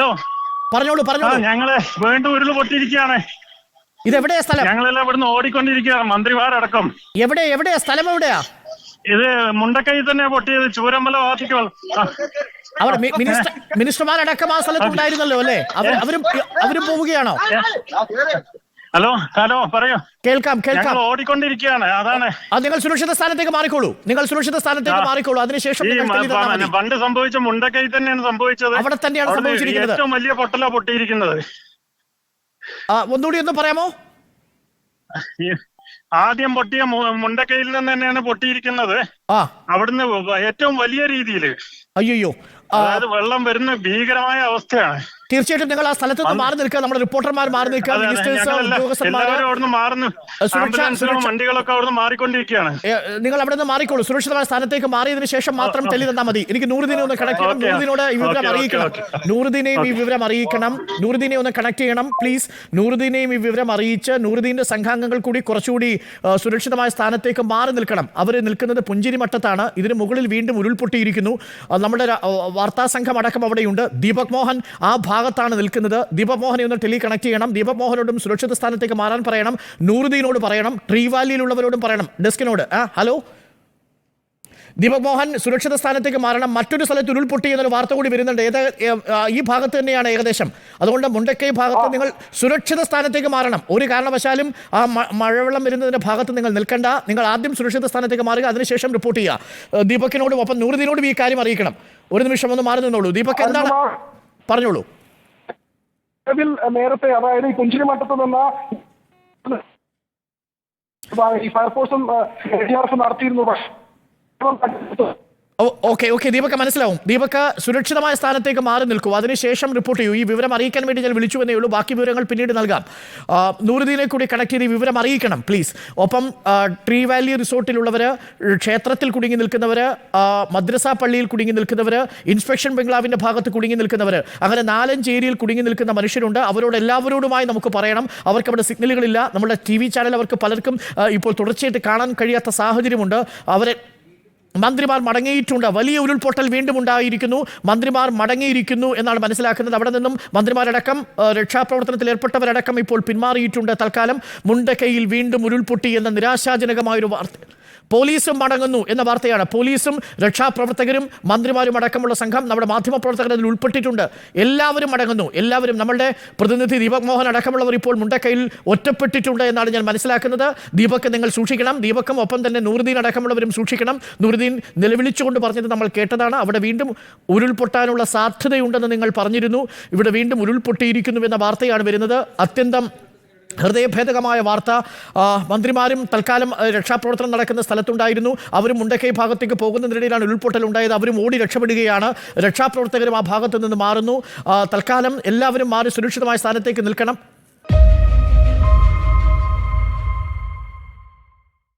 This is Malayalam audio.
ഹലോ, പറഞ്ഞോളൂ പറഞ്ഞോളൂ. ഞങ്ങള് വീണ്ടും ഉരുള് പൊട്ടിയിരിക്കുകയാണ്. ഇതെവിടെയാ സ്ഥലം? ഞങ്ങളെല്ലാം ഇവിടുന്ന് ഓടിക്കൊണ്ടിരിക്കുകയാണ്, മന്ത്രിമാരടക്കം. എവിടെയാ സ്ഥലം? എവിടെയാ ഇത് മുണ്ടക്കൈ തന്നെ പൊട്ടിയത്, ചൂരമ്പല വാസിക്കൽ. അവിടെ മിനിസ്റ്റർമാരടക്കം ആ സ്ഥലത്തുണ്ടായിരുന്നല്ലോ അല്ലേ? അവരും പോവുകയാണോ? ഹലോ ഹലോ, പറയൂ. കേൾക്കാം. ഞങ്ങൾ ഓടിക്കൊണ്ടിരിക്കുകയാണ്, അതാണ്. നിങ്ങൾ സുരക്ഷിത സ്ഥാനത്തേക്ക് മാറിക്കോളൂ. അതിനുശേഷം പണ്ട് സംഭവിച്ച മുണ്ടക്കൈ തന്നെയാണ് സംഭവിച്ചത്. അവിടെ തന്നെയാണ് സംഭവിച്ചിരിക്കുന്നത്. ഏറ്റവും വലിയ പൊട്ടല പൊട്ടിയിരിക്കുന്നത്. ഒന്നുകൂടി ഒന്ന് പറയാമോ? ആദ്യം പൊട്ടിയ മുണ്ടക്കൈയിൽ നിന്ന് തന്നെയാണ് പൊട്ടിയിരിക്കുന്നത്. അവിടുന്ന് ഏറ്റവും വലിയ രീതിയിൽ. അയ്യോ, അതായത് വെള്ളം വരുന്ന ഭീകരമായ അവസ്ഥയാണ്. തീർച്ചയായിട്ടും നിങ്ങൾ ആ സ്ഥലത്ത് നിന്ന് മാറി നിൽക്കുക. നമ്മുടെ റിപ്പോർട്ടർമാർ മാറി നിൽക്കുക. വണ്ടികളൊക്കെ അവിടുന്ന് മാറിക്കൊണ്ടിരിക്കുകയാണ്. നിങ്ങൾ അവിടെ നിന്ന് മാറിക്കോളൂ. സുരക്ഷിതമായ സ്ഥാനത്തേക്ക് മാറിയതിനു ശേഷം മാത്രം ടെലി തന്നാൽ മതി. എനിക്ക് നൂറുദ്ദീനെ ഒന്ന് കണക്ട് ചെയ്യണം. നൂറുദ്ദീനോട് ഈ വിവരം അറിയിക്കണം. നൂറുദ്ദീനെ ഒന്ന് കണക്ട് ചെയ്യണം പ്ലീസ്. നൂറുദ്ദീനെയും ഈ വിവരം അറിയിച്ച് നൂറുദ്ദീന്റെ സംഘാംഗങ്ങൾ കൂടി കുറച്ചുകൂടി സുരക്ഷിതമായ സ്ഥാനത്തേക്ക് മാറി നിൽക്കണം. അവർ നിൽക്കുന്നത് പുഞ്ചിരിമട്ടത്താണ്. ഇതിന് മുകളിൽ വീണ്ടും ഉരുൾപൊട്ടിയിരിക്കുന്നു. നമ്മുടെ വാർത്താ സംഘം അടക്കം അവിടെയുണ്ട്. ദീപക് മോഹൻ ആ ഭാഗത്താണ് നിൽക്കുന്നത്. ദീപക് മോഹനെ ഒന്ന് ടെലി കണക്ട് ചെയ്യണം. ദീപക് മോഹനോടും സുരക്ഷിത സ്ഥാനത്തേക്ക് മാറാൻ പറയണം. നൂറുദ്ദീനോട് പറയണം. ട്രീ വാലിയിലുള്ളവരോടും പറയണം. ഡെസ്കിനോട്. ഹലോ ദീപക് മോഹൻ, സുരക്ഷിത സ്ഥാനത്തേക്ക് മാറണം. മറ്റൊരു സ്ഥലത്ത് ഉരുൾപൊട്ടി എന്നൊരു വാർത്ത കൂടി വരുന്നുണ്ട്. ഈ ഭാഗത്ത് തന്നെയാണ് ഏകദേശം. അതുകൊണ്ട് മുണ്ടക്കൈ ഭാഗത്ത് നിങ്ങൾ സുരക്ഷിത സ്ഥാനത്തേക്ക് മാറണം. ഒരു കാരണവശാലും ആ മഴവെള്ളം വരുന്നതിന്റെ ഭാഗത്ത് നിങ്ങൾ നിൽക്കണ്ട. നിങ്ങൾ ആദ്യം സുരക്ഷിത സ്ഥാനത്തേക്ക് മാറുക, അതിനുശേഷം റിപ്പോർട്ട് ചെയ്യുക. ദീപക്കിനോടും ഒപ്പം നൂറുദ്ദീനോടും ഈ കാര്യം അറിയിക്കണം. ഒരു നിമിഷം ഒന്ന് മാറി നിന്നോളൂ. ദീപക്, എന്താണ്? പറഞ്ഞോളൂ. നേരത്തെ, അതായത് ഈ പുഞ്ചിരിമട്ടത്ത് നിന്ന് ഈ ഫയർഫോഴ്സും NDRF നടത്തിയിരുന്നു. ഓക്കെ, ദീപക് മനസ്സിലാവും. ദീപക് സുരക്ഷിതമായ സ്ഥാനത്തേക്ക് മാറി നിൽക്കൂ, അതിനുശേഷം റിപ്പോർട്ട് ചെയ്യൂ. ഈ വിവരം അറിയിക്കാൻ വേണ്ടി ഞാൻ വിളിച്ചു എന്നേ ഉള്ളൂ. ബാക്കി വിവരങ്ങൾ പിന്നീട് നൽകാം. നൂറുദ്ദീനെ കൂടി കണക്ട് ചെയ്ത് ഈ വിവരം അറിയിക്കണം പ്ലീസ്. ഒപ്പം ട്രീ വാലി റിസോർട്ടിലുള്ളവർ, ക്ഷേത്രത്തിൽ കുടുങ്ങി നിൽക്കുന്നവർ, മദ്രസ പള്ളിയിൽ കുടുങ്ങി നിൽക്കുന്നവർ, ഇൻസ്പെക്ഷൻ ബംഗ്ലാവിൻ്റെ ഭാഗത്ത് കുടുങ്ങി നിൽക്കുന്നവർ, അങ്ങനെ 4-5 ഏരിയയിൽ കുടുങ്ങി നിൽക്കുന്ന മനുഷ്യരുണ്ട്. അവരോട് എല്ലാവരോടുമായി നമുക്ക് പറയണം. അവർക്ക് അവിടെ സിഗ്നലുകളില്ല. നമ്മുടെ TV ചാനൽ അവർക്ക് പലർക്കും ഇപ്പോൾ തുടർച്ചയായിട്ട് കാണാൻ കഴിയാത്ത സാഹചര്യമുണ്ട്. മന്ത്രിമാർ മടങ്ങിയിട്ടുണ്ട്. വലിയ ഉരുൾപൊട്ടൽ വീണ്ടും ഉണ്ടായിരിക്കുന്നു. മന്ത്രിമാർ മടങ്ങിയിരിക്കുന്നു എന്നാണ് മനസ്സിലാക്കുന്നത്. അവിടെ നിന്നും മന്ത്രിമാരടക്കം രക്ഷാപ്രവർത്തനത്തിൽ ഏർപ്പെട്ടവരടക്കം ഇപ്പോൾ പിന്മാറിയിട്ടുണ്ട്. തൽക്കാലം മുണ്ടക്കൈയിൽ വീണ്ടും ഉരുൾപൊട്ടി എന്ന നിരാശാജനകമായൊരു വാർത്ത. പോലീസും മടങ്ങുന്നു എന്ന വാർത്തയാണ്. പോലീസും രക്ഷാപ്രവർത്തകരും മന്ത്രിമാരും അടക്കമുള്ള സംഘം, നമ്മുടെ മാധ്യമപ്രവർത്തകർ അതിൽ ഉൾപ്പെട്ടിട്ടുണ്ട്. എല്ലാവരും മടങ്ങുന്നു. എല്ലാവരും. നമ്മളുടെ പ്രതിനിധി ദീപക് മോഹൻ അടക്കമുള്ളവർ ഇപ്പോൾ മുണ്ടക്കൈയിൽ ഒറ്റപ്പെട്ടിട്ടുണ്ട് എന്നാണ് ഞാൻ മനസ്സിലാക്കുന്നത്. ദീപക്, നിങ്ങൾ സൂക്ഷിക്കണം. ദീപക്കും ഒപ്പം തന്നെ നൂറുദ്ദീൻ അടക്കമുള്ളവരും സൂക്ഷിക്കണം. നൂറുദ്ദീൻ നിലവിളിച്ചുകൊണ്ട് പറഞ്ഞത് നമ്മൾ കേട്ടതാണ്. അവിടെ വീണ്ടും ഉരുൾപൊട്ടാനുള്ള സാധ്യതയുണ്ടെന്ന് നിങ്ങൾ പറഞ്ഞിരുന്നു. ഇവിടെ വീണ്ടും ഉരുൾപൊട്ടിയിരിക്കുന്നു എന്ന വാർത്തയാണ് വരുന്നത്. അത്യന്തം ഹൃദയഭേദകമായ വാർത്ത. മന്ത്രിമാരും തൽക്കാലം രക്ഷാപ്രവർത്തനം നടക്കുന്ന സ്ഥലത്തുണ്ടായിരുന്നു. അവരും മുണ്ടക്കൈ ഭാഗത്തേക്ക് പോകുന്നതിനിടയിലാണ് ഉരുൾപൊട്ടൽ ഉണ്ടായത്. അവരും ഓടി രക്ഷപ്പെടുകയാണ്. രക്ഷാപ്രവർത്തകരും ആ ഭാഗത്തു നിന്ന് മാറുന്നു. തൽക്കാലം എല്ലാവരും മാറി സുരക്ഷിതമായ സ്ഥാനത്തേക്ക് നിൽക്കണം.